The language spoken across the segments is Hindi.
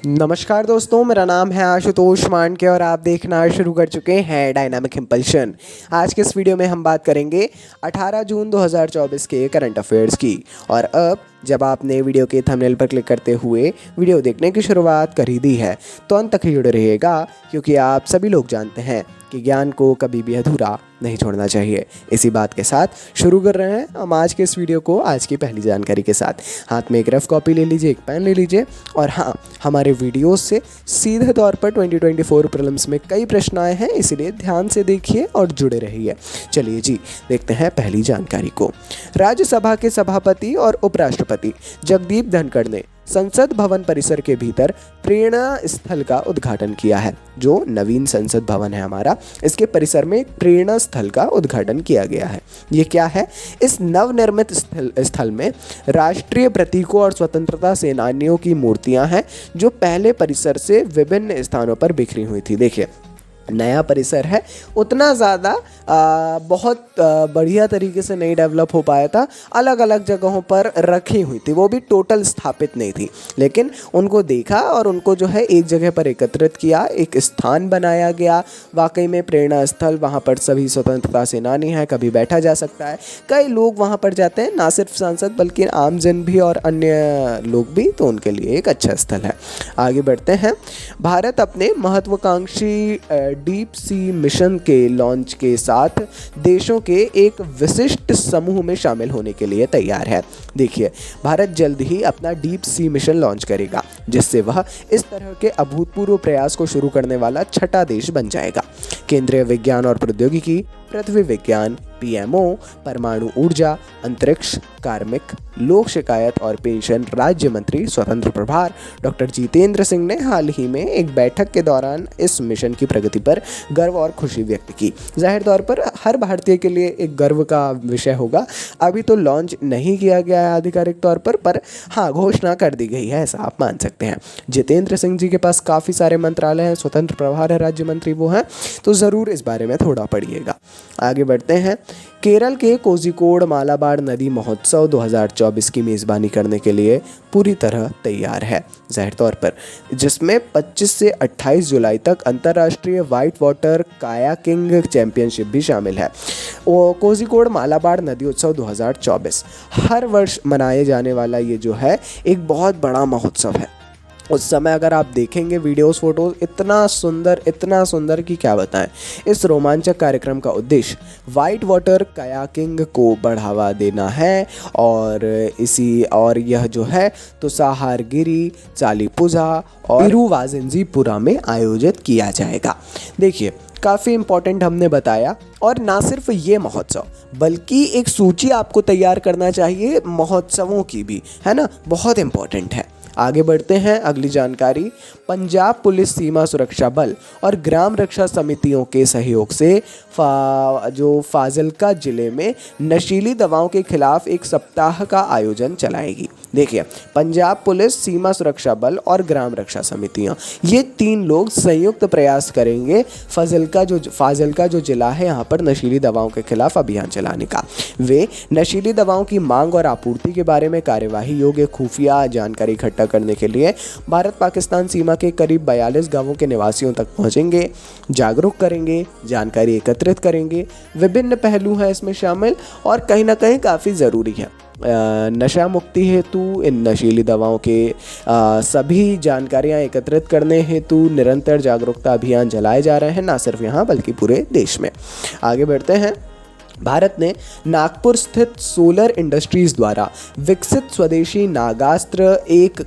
नमस्कार दोस्तों, मेरा नाम है आशुतोष मांडके और आप देखना शुरू कर चुके हैं डायनामिक इम्पल्शन। आज के इस वीडियो में हम बात करेंगे 18 जून 2024 के करंट अफेयर्स की। और अब जब आपने वीडियो के थंबनेल पर क्लिक करते हुए वीडियो देखने की शुरुआत कर ही दी है तो अंत तक ही जुड़े रहिएगा, क्योंकि आप सभी लोग जानते हैं कि ज्ञान को कभी भी अधूरा नहीं छोड़ना चाहिए। इसी बात के साथ शुरू कर रहे हैं हम आज के इस वीडियो को आज की पहली जानकारी के साथ। हाथ में एक रफ कॉपी ले लीजिए, एक पेन ले लीजिए और हाँ, हमारे वीडियोस से सीधे तौर पर 2024 प्रीलिम्स में कई प्रश्न आए हैं, इसीलिए ध्यान से देखिए और जुड़े रहिए। चलिए जी, देखते हैं पहली जानकारी को। राज्यसभा के सभापति और उपराष्ट्रपति जगदीप धनखड़ ने संसद भवन परिसर के भीतर प्रेरणा स्थल का उद्घाटन किया है। जो नवीन संसद भवन है हमारा, इसके परिसर में एक प्रेरणा स्थल का उद्घाटन किया गया है। ये क्या है? इस नवनिर्मित स्थल में राष्ट्रीय प्रतीकों और स्वतंत्रता सेनानियों की मूर्तियां हैं, जो पहले परिसर से विभिन्न स्थानों पर बिखरी हुई थी। देखिए, नया परिसर है, उतना ज़्यादा बहुत बढ़िया तरीके से नहीं डेवलप हो पाया था। अलग अलग जगहों पर रखी हुई थी, वो भी टोटल स्थापित नहीं थी, लेकिन उनको देखा और उनको जो है एक जगह पर एकत्रित किया, एक स्थान बनाया गया। वाकई में प्रेरणा स्थल, वहाँ पर सभी स्वतंत्रता सेनानी हैं, कभी बैठा जा सकता है। कई लोग वहाँ पर जाते हैं, ना सिर्फ सांसद बल्कि आमजन भी और अन्य लोग भी, तो उनके लिए एक अच्छा स्थल है। आगे बढ़ते हैं। भारत अपने महत्वाकांक्षी डीप सी मिशन के लॉन्च के साथ देशों के एक विशिष्ट समूह में शामिल होने के लिए तैयार है। देखिए, भारत जल्द ही अपना डीप सी मिशन लॉन्च करेगा, जिससे वह इस तरह के अभूतपूर्व प्रयास को शुरू करने वाला छठा देश बन जाएगा। केंद्रीय विज्ञान और प्रौद्योगिकी, पृथ्वी विज्ञान, पीएमओ, परमाणु ऊर्जा, अंतरिक्ष, कार्मिक, लोक शिकायत और पेंशन राज्य मंत्री स्वतंत्र प्रभार डॉक्टर जितेंद्र सिंह ने हाल ही में एक बैठक के दौरान इस मिशन की प्रगति पर गर्व और खुशी व्यक्त की। जाहिर तौर पर हर भारतीय के लिए एक गर्व का विषय होगा। अभी तो लॉन्च नहीं किया गया है आधिकारिक तौर पर हाँ, घोषणा कर दी गई है, ऐसा आप मान सकते हैं। जितेंद्र सिंह जी के पास काफ़ी सारे मंत्रालय हैं, स्वतंत्र प्रभार है, राज्य मंत्री वो हैं, तो ज़रूर इस बारे में थोड़ा पढ़िएगा। आगे बढ़ते हैं। केरल के कोझिकोड मालाबार नदी महोत्सव 2024 की मेज़बानी करने के लिए पूरी तरह तैयार है, जाहिर तौर पर, जिसमें 25 से 28 जुलाई तक अंतर्राष्ट्रीय वाइट वाटर कायाकिंग चैंपियनशिप भी शामिल है। कोझिकोड मालाबार नदी उत्सव 2024 हर वर्ष मनाए जाने वाला ये जो है एक बहुत बड़ा महोत्सव है। उस समय अगर आप देखेंगे वीडियोस फोटोज, इतना सुंदर कि क्या बताएं। इस रोमांचक कार्यक्रम का उद्देश्य वाइट वाटर कयाकिंग को बढ़ावा देना है और यह जो है तो साहारगिरी, चालीपुजा और तिरुवाजिंजीपुरा में आयोजित किया जाएगा। देखिए, काफ़ी इम्पोर्टेंट हमने बताया, और ना सिर्फ ये महोत्सव बल्कि एक सूची आपको तैयार करना चाहिए महोत्सवों की भी, है ना, बहुत इम्पोर्टेंट है। आगे बढ़ते हैं। अगली जानकारी। पंजाब पुलिस सीमा सुरक्षा बल और ग्राम रक्षा समितियों के सहयोग से फाजिल्का जिले में नशीली दवाओं के खिलाफ एक सप्ताह का आयोजन चलाएगी। देखिए, पंजाब पुलिस, सीमा सुरक्षा बल और ग्राम रक्षा समितियां, ये तीन लोग संयुक्त प्रयास करेंगे फाजिल्का जो जिला है यहाँ पर नशीली दवाओं के खिलाफ अभियान चलाने का। वे नशीली दवाओं की मांग और आपूर्ति के बारे में कार्यवाही योग्य खुफिया जानकारी इकट्ठा करने के लिए भारत पाकिस्तान सीमा के करीब 42 गांवों के निवासियों तक पहुंचेंगे, जागरूक करेंगे, जानकारी एकत्रित करेंगे। विभिन्न पहलू हैं इसमें शामिल और कहीं ना कहीं काफ़ी ज़रूरी है। नशा मुक्ति हेतु इन नशीली दवाओं के सभी जानकारियां एकत्रित करने हेतु निरंतर जागरूकता अभियान चलाए जा रहे हैं, ना सिर्फ यहाँ बल्कि पूरे देश में। आगे बढ़ते हैं। भारत ने नागपुर स्थित सोलर इंडस्ट्रीज़ द्वारा विकसित स्वदेशी नागास्त्र एक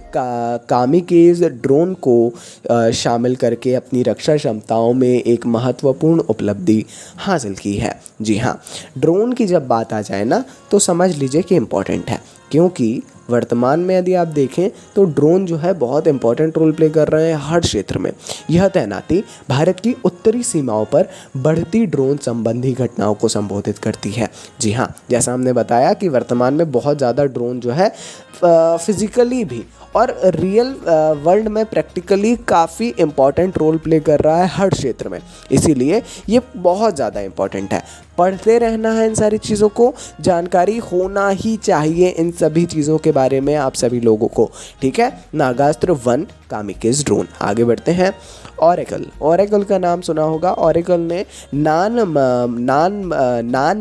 कामिकेज ड्रोन को शामिल करके अपनी रक्षा क्षमताओं में एक महत्वपूर्ण उपलब्धि हासिल की है। जी हाँ, ड्रोन की जब बात आ जाए ना तो समझ लीजिए कि इम्पोर्टेंट है, क्योंकि वर्तमान में यदि आप देखें तो ड्रोन जो है बहुत इंपॉर्टेंट रोल प्ले कर रहे हैं हर क्षेत्र में। यह तैनाती भारत की उत्तरी सीमाओं पर बढ़ती ड्रोन संबंधी घटनाओं को संबोधित करती है। जी हाँ, जैसा हमने बताया कि वर्तमान में बहुत ज़्यादा ड्रोन जो है फिजिकली भी और रियल वर्ल्ड में प्रैक्टिकली काफ़ी इम्पॉर्टेंट रोल प्ले कर रहा है हर क्षेत्र में, इसीलिए ये बहुत ज़्यादा इम्पॉर्टेंट है। पढ़ते रहना है इन सारी चीज़ों को, जानकारी होना ही चाहिए इन सभी चीज़ों के बारे में आप सभी लोगों को, ठीक है। Nagastra 1 kamikaze drone. आगे बढ़ते हैं। ओरेकल का नाम सुना होगा। ओरेकल ने नान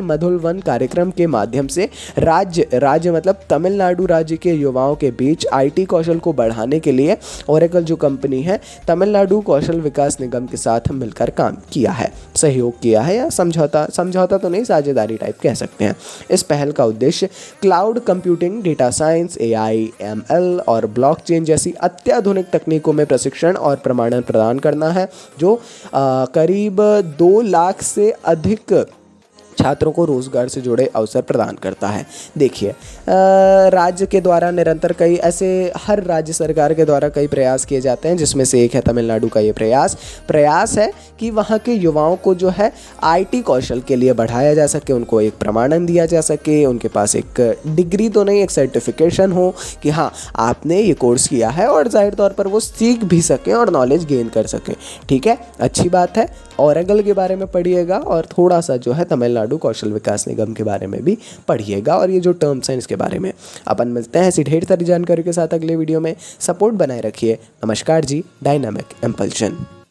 मधुल वन कार्यक्रम के माध्यम से राज्य मतलब तमिलनाडु राज्य के युवाओं के बीच IT कौशल को बढ़ाने के लिए ओरेकल जो कंपनी है तमिलनाडु कौशल विकास निगम के साथ मिलकर काम किया है, सहयोग किया है, या समझौता तो नहीं, साझेदारी टाइप कह सकते हैं। इस पहल का उद्देश्य cloud computing, data science, AI, ML और ब्लॉकचेन जैसी अत्याधुनिक तकनीकों में प्रशिक्षण और प्रमाणन प्रदान करना है, जो करीब 2 लाख से अधिक छात्रों को रोजगार से जुड़े अवसर प्रदान करता है। देखिए, राज्य के द्वारा निरंतर कई ऐसे, हर राज्य सरकार के द्वारा कई प्रयास किए जाते हैं, जिसमें से एक है तमिलनाडु का ये प्रयास है कि वहाँ के युवाओं को जो है IT कौशल के लिए बढ़ाया जा सके, उनको एक प्रमाणन दिया जा सके, उनके पास एक डिग्री तो नहीं, एक सर्टिफिकेशन हो कि हाँ आपने ये कोर्स किया है, और जाहिर तौर पर वो सीख भी सकें और नॉलेज गेन कर सकें। ठीक है, अच्छी बात है। ओरेकल के बारे में पढ़िएगा और थोड़ा सा जो है तमिलनाडु कौशल विकास निगम के बारे में भी पढ़िएगा, और ये जो टर्म्स हैं इसके बारे में। अपन मिलते हैं ऐसी ढेर सारी जानकारी के साथ अगले वीडियो में। सपोर्ट बनाए रखिए। नमस्कार जी, डायनामिक इम्पल्शन।